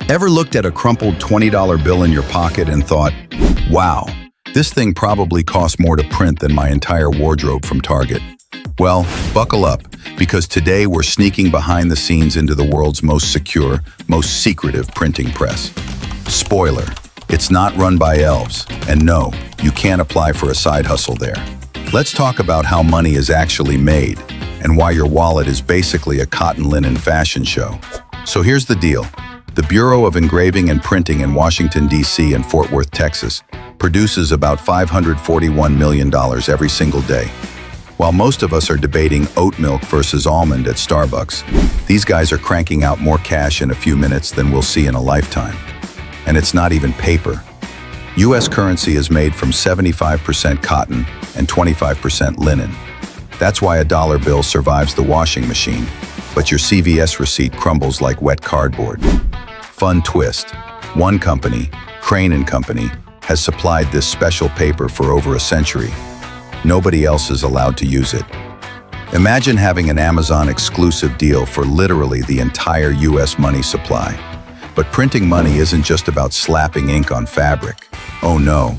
Ever looked at a crumpled $20 bill in your pocket and thought, wow, this thing probably costs more to print than my entire wardrobe from Target? Well, buckle up, because today we're sneaking behind the scenes into the world's most secure, most secretive printing press. Spoiler, it's not run by elves, and no, you can't apply for a side hustle there. Let's talk about how money is actually made, and why your wallet is basically a cotton linen fashion show. So here's the deal. The Bureau of Engraving and Printing in Washington, D.C. and Fort Worth, Texas, produces about $541 million every single day. While most of us are debating oat milk versus almond at Starbucks, these guys are cranking out more cash in a few minutes than we'll see in a lifetime. And it's not even paper. U.S. currency is made from 75% cotton and 25% linen. That's why a dollar bill survives the washing machine, but your CVS receipt crumbles like wet cardboard. Fun twist. One company, Crane & Company, has supplied this special paper for over a century. Nobody else is allowed to use it. Imagine having an Amazon exclusive deal for literally the entire US money supply. But printing money isn't just about slapping ink on fabric. Oh no,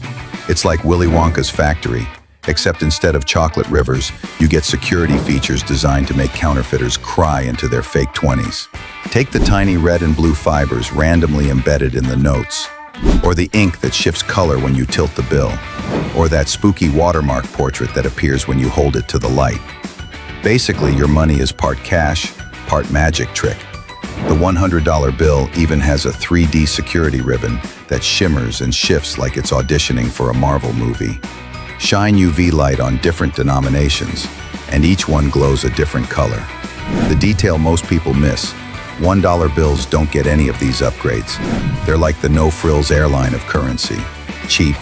it's like Willy Wonka's factory, except instead of chocolate rivers, you get security features designed to make counterfeiters cry into their fake 20s. Take the tiny red and blue fibers randomly embedded in the notes, or the ink that shifts color when you tilt the bill, or that spooky watermark portrait that appears when you hold it to the light. Basically, your money is part cash, part magic trick. The $100 bill even has a 3D security ribbon that shimmers and shifts like it's auditioning for a Marvel movie. Shine UV light on different denominations, and each one glows a different color. The detail most people miss: $1 bills don't get any of these upgrades. They're like the no-frills airline of currency. Cheap,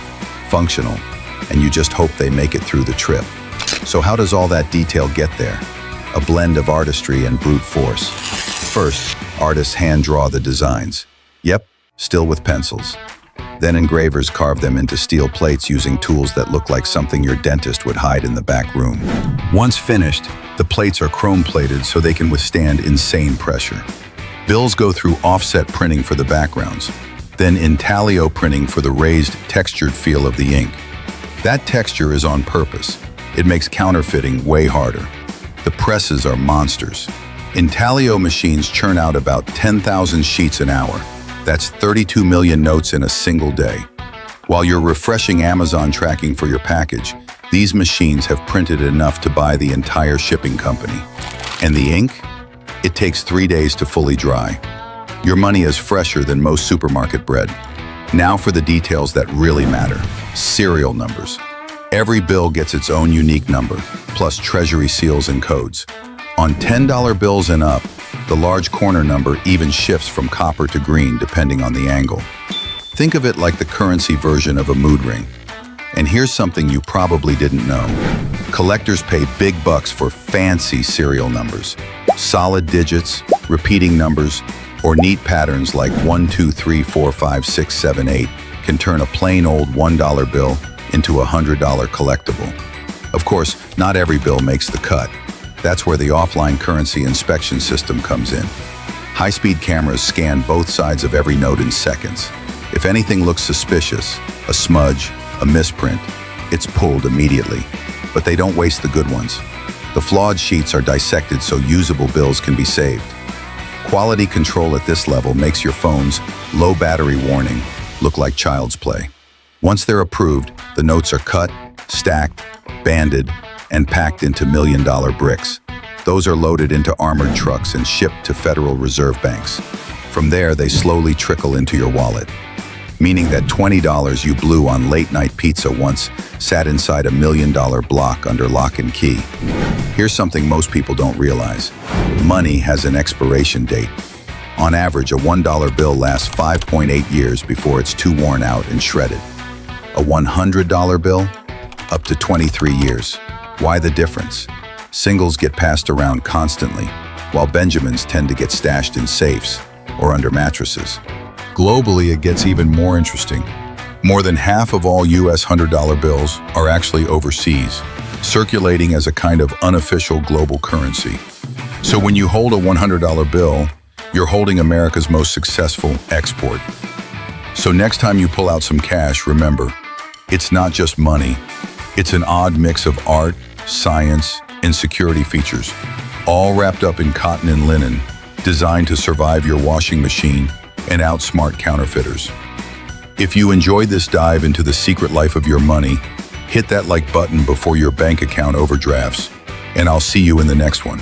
functional, and you just hope they make it through the trip. So how does all that detail get there? A blend of artistry and brute force. First, artists hand-draw the designs. Yep, still with pencils. Then engravers carve them into steel plates using tools that look like something your dentist would hide in the back room. Once finished, the plates are chrome-plated so they can withstand insane pressure. Bills go through offset printing for the backgrounds, then intaglio printing for the raised, textured feel of the ink. That texture is on purpose. It makes counterfeiting way harder. The presses are monsters. Intaglio machines churn out about 10,000 sheets an hour. That's 32 million notes in a single day. While you're refreshing Amazon tracking for your package, these machines have printed enough to buy the entire shipping company. And the ink? It takes 3 days to fully dry. Your money is fresher than most supermarket bread. Now for the details that really matter: serial numbers. Every bill gets its own unique number, plus treasury seals and codes. On $10 bills and up, the large corner number even shifts from copper to green depending on the angle. Think of it like the currency version of a mood ring. And here's something you probably didn't know. Collectors pay big bucks for fancy serial numbers. Solid digits, repeating numbers, or neat patterns like 1, 2, 3, 4, 5, 6, 7, 8 can turn a plain old $1 bill into a $100 collectible. Of course, not every bill makes the cut. That's where the offline currency inspection system comes in. High-speed cameras scan both sides of every note in seconds. If anything looks suspicious, a smudge, a misprint, it's pulled immediately. But they don't waste the good ones. The flawed sheets are dissected so usable bills can be saved. Quality control at this level makes your phone's low battery warning look like child's play. Once they're approved, the notes are cut, stacked, banded, and packed into million-dollar bricks. Those are loaded into armored trucks and shipped to Federal Reserve banks. From there, they slowly trickle into your wallet, meaning that $20 you blew on late-night pizza once sat inside a $1 million block under lock and key. Here's something most people don't realize. Money has an expiration date. On average, a $1 bill lasts 5.8 years before it's too worn out and shredded. A $100 bill? Up to 23 years. Why the difference? Singles get passed around constantly, while Benjamins tend to get stashed in safes or under mattresses. Globally, it gets even more interesting. More than half of all US $100 bills are actually overseas, circulating as a kind of unofficial global currency. So when you hold a $100 bill, You're holding America's most successful export. So next time you pull out some cash, remember, it's not just money. It's an odd mix of art, science, and security features, all wrapped up in cotton and linen, designed to survive your washing machine and outsmart counterfeiters. If you enjoyed this dive into the secret life of your money, hit that like button before your bank account overdrafts, and I'll see you in the next one.